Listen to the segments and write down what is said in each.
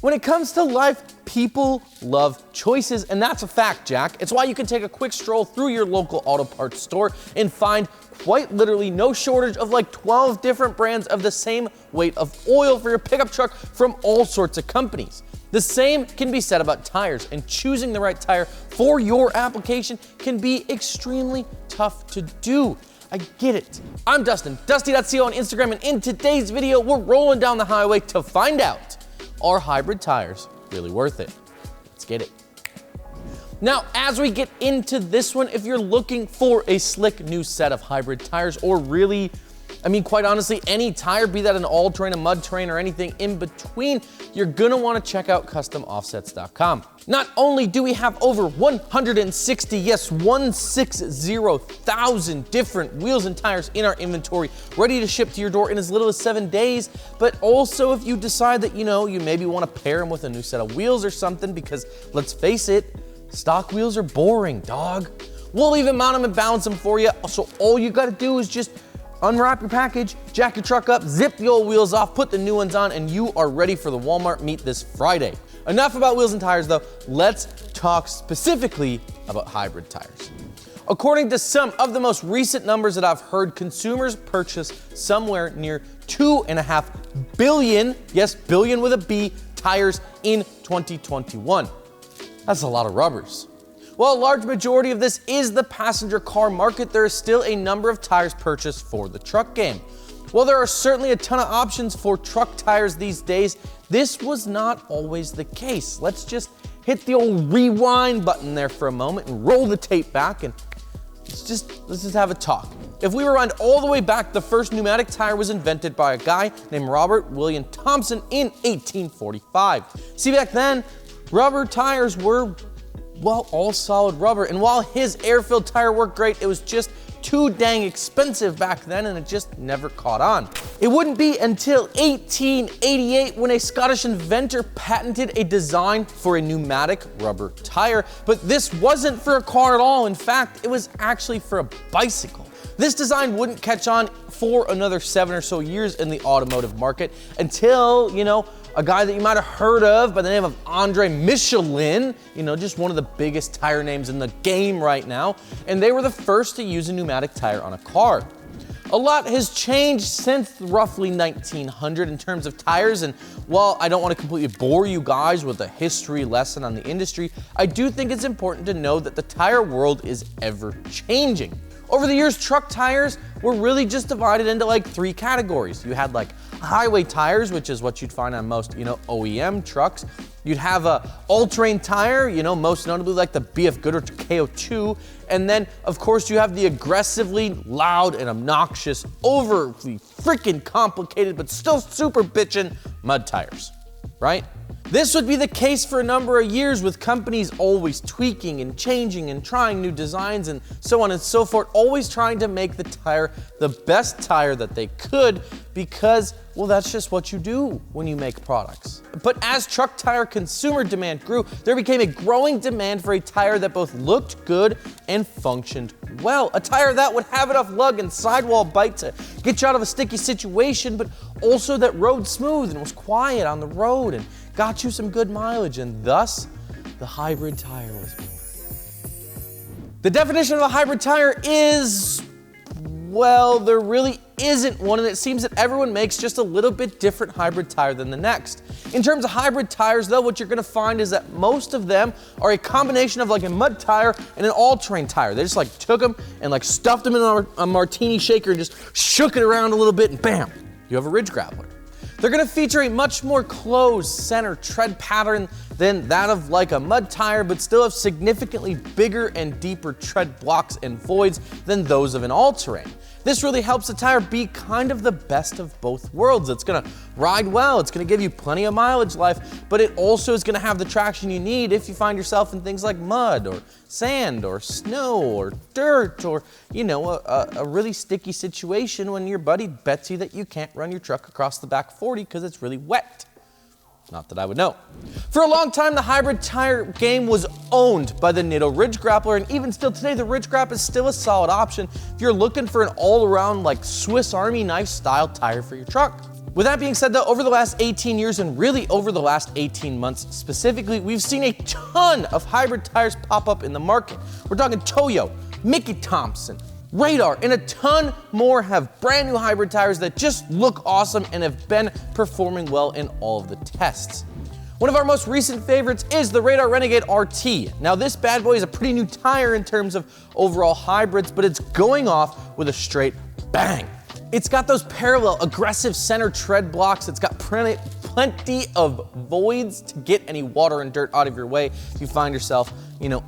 When it comes to life, people love choices, and that's a fact, Jack. It's why you can take a quick stroll through your local auto parts store and find quite literally no shortage of like 12 different brands of the same weight of oil for your pickup truck from all sorts of companies. The same can be said about tires, and choosing the right tire for your application can be extremely tough to do. I get it. I'm Dustin, Dusty.co on Instagram, and in today's video, we're rolling down the highway to find out, are hybrid tires really worth it? Let's get it. Now, as we get into this one, if you're looking for a slick new set of hybrid tires, or really, quite honestly, any tire, be that an all-terrain, a mud terrain, or anything in between, you're gonna wanna check out CustomOffsets.com. Not only do we have over 160, yes, 160,000 different wheels and tires in our inventory, ready to ship to your door in as little as 7 days, but also if you decide that, you maybe wanna pair them with a new set of wheels or something, because let's face it, stock wheels are boring, dog. We'll even mount them and balance them for you, so all you gotta do is just unwrap your package, jack your truck up, zip the old wheels off, put the new ones on, and you are ready for the Walmart meet this Friday. Enough about wheels and tires though, let's talk specifically about hybrid tires. According to some of the most recent numbers that I've heard, consumers purchased somewhere near 2.5 billion, yes, billion with a B, tires in 2021. That's a lot of rubbers. While a large majority of this is the passenger car market, there is still a number of tires purchased for the truck game. While there are certainly a ton of options for truck tires these days, this was not always the case. Let's just hit the old rewind button there for a moment and roll the tape back, and let's just have a talk. If we rewind all the way back, the first pneumatic tire was invented by a guy named Robert William Thompson in 1845. See, back then, rubber tires were, well, all solid rubber, and while his air-filled tire worked great, it was just too dang expensive back then, and it just never caught on. It wouldn't be until 1888 when a Scottish inventor patented a design for a pneumatic rubber tire, but this wasn't for a car at all. In fact, it was actually for a bicycle. This design wouldn't catch on for another 7 or so years in the automotive market until, a guy that you might have heard of by the name of Andre Michelin, just one of the biggest tire names in the game right now, and they were the first to use a pneumatic tire on a car. A lot has changed since roughly 1900 in terms of tires, and while I don't want to completely bore you guys with a history lesson on the industry, I do think it's important to know that the tire world is ever changing. Over the years, truck tires were really just divided into like 3 categories. You had like highway tires, which is what you'd find on most, OEM trucks. You'd have a all-terrain tire, most notably like the BF Goodrich KO2. And then, of course, you have the aggressively loud and obnoxious, overly freaking complicated, but still super bitchin' mud tires, right? This would be the case for a number of years, with companies always tweaking and changing and trying new designs and so on and so forth, always trying to make the tire the best tire that they could, because, well, that's just what you do when you make products. But as truck tire consumer demand grew, there became a growing demand for a tire that both looked good and functioned well. A tire that would have enough lug and sidewall bite to get you out of a sticky situation, but also that rode smooth and was quiet on the road and got you some good mileage, and thus, the hybrid tire was born. The definition of a hybrid tire is, well, there really isn't one, and it seems that everyone makes just a little bit different hybrid tire than the next. In terms of hybrid tires though, what you're gonna find is that most of them are a combination of like a mud tire and an all-terrain tire. They just like took them and like stuffed them in a martini shaker and just shook it around a little bit, and bam, you have a ridge grappler. They're gonna feature a much more closed center tread pattern than that of like a mud tire, but still have significantly bigger and deeper tread blocks and voids than those of an all-terrain. This really helps the tire be kind of the best of both worlds. It's gonna ride well, it's gonna give you plenty of mileage life, but it also is gonna have the traction you need if you find yourself in things like mud or sand or snow or dirt, or a really sticky situation when your buddy bets you that you can't run your truck across the back 40 because it's really wet. Not that I would know. For a long time, the hybrid tire game was owned by the Nitto Ridge Grappler, and even still today, the Ridge Grap is still a solid option if you're looking for an all-around like Swiss Army knife style tire for your truck. With that being said though, over the last 18 years and really over the last 18 months specifically, we've seen a ton of hybrid tires pop up in the market. We're talking Toyo, Mickey Thompson, Radar, and a ton more have brand new hybrid tires that just look awesome and have been performing well in all of the tests. One of our most recent favorites is the Radar Renegade RT. Now this bad boy is a pretty new tire in terms of overall hybrids, but it's going off with a straight bang. It's got those parallel, aggressive center tread blocks. It's got plenty of voids to get any water and dirt out of your way if you find yourself,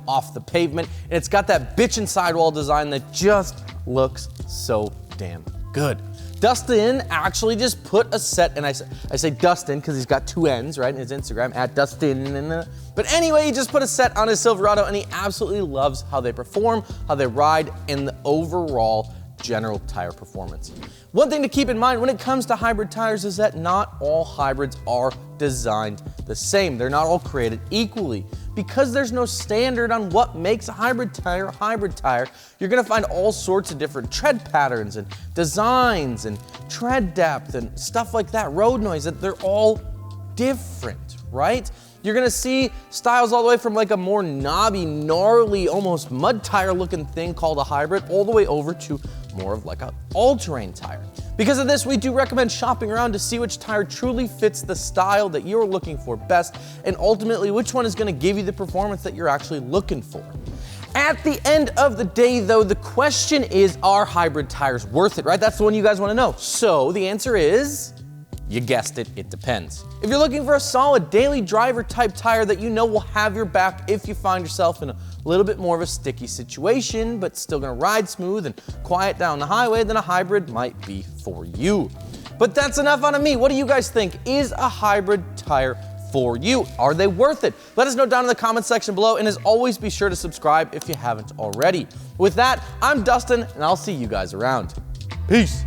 off the pavement. And it's got that bitchin' sidewall design that just looks so damn good. Dustin actually just put a set, and I say Dustin because he's got two N's, right, in his Instagram, @Dustin. But anyway, he just put a set on his Silverado, and he absolutely loves how they perform, how they ride, and the overall general tire performance. One thing to keep in mind when it comes to hybrid tires is that not all hybrids are designed the same. They're not all created equally. Because there's no standard on what makes a hybrid tire, you're gonna find all sorts of different tread patterns and designs and tread depth and stuff like that, road noise, that they're all different, right? You're gonna see styles all the way from like a more knobby, gnarly, almost mud tire looking thing called a hybrid, all the way over to more of like an all-terrain tire. Because of this, we do recommend shopping around to see which tire truly fits the style that you're looking for best, and ultimately which one is gonna give you the performance that you're actually looking for. At the end of the day though, the question is, are hybrid tires worth it, right? That's the one you guys wanna know. So the answer is, you guessed it, it depends. If you're looking for a solid daily driver type tire that you know will have your back if you find yourself in a little bit more of a sticky situation, but still gonna ride smooth and quiet down the highway, then a hybrid might be for you. But that's enough out of me. What do you guys think? Is a hybrid tire for you? Are they worth it? Let us know down in the comment section below, and as always, be sure to subscribe if you haven't already. With that, I'm Dustin, and I'll see you guys around. Peace.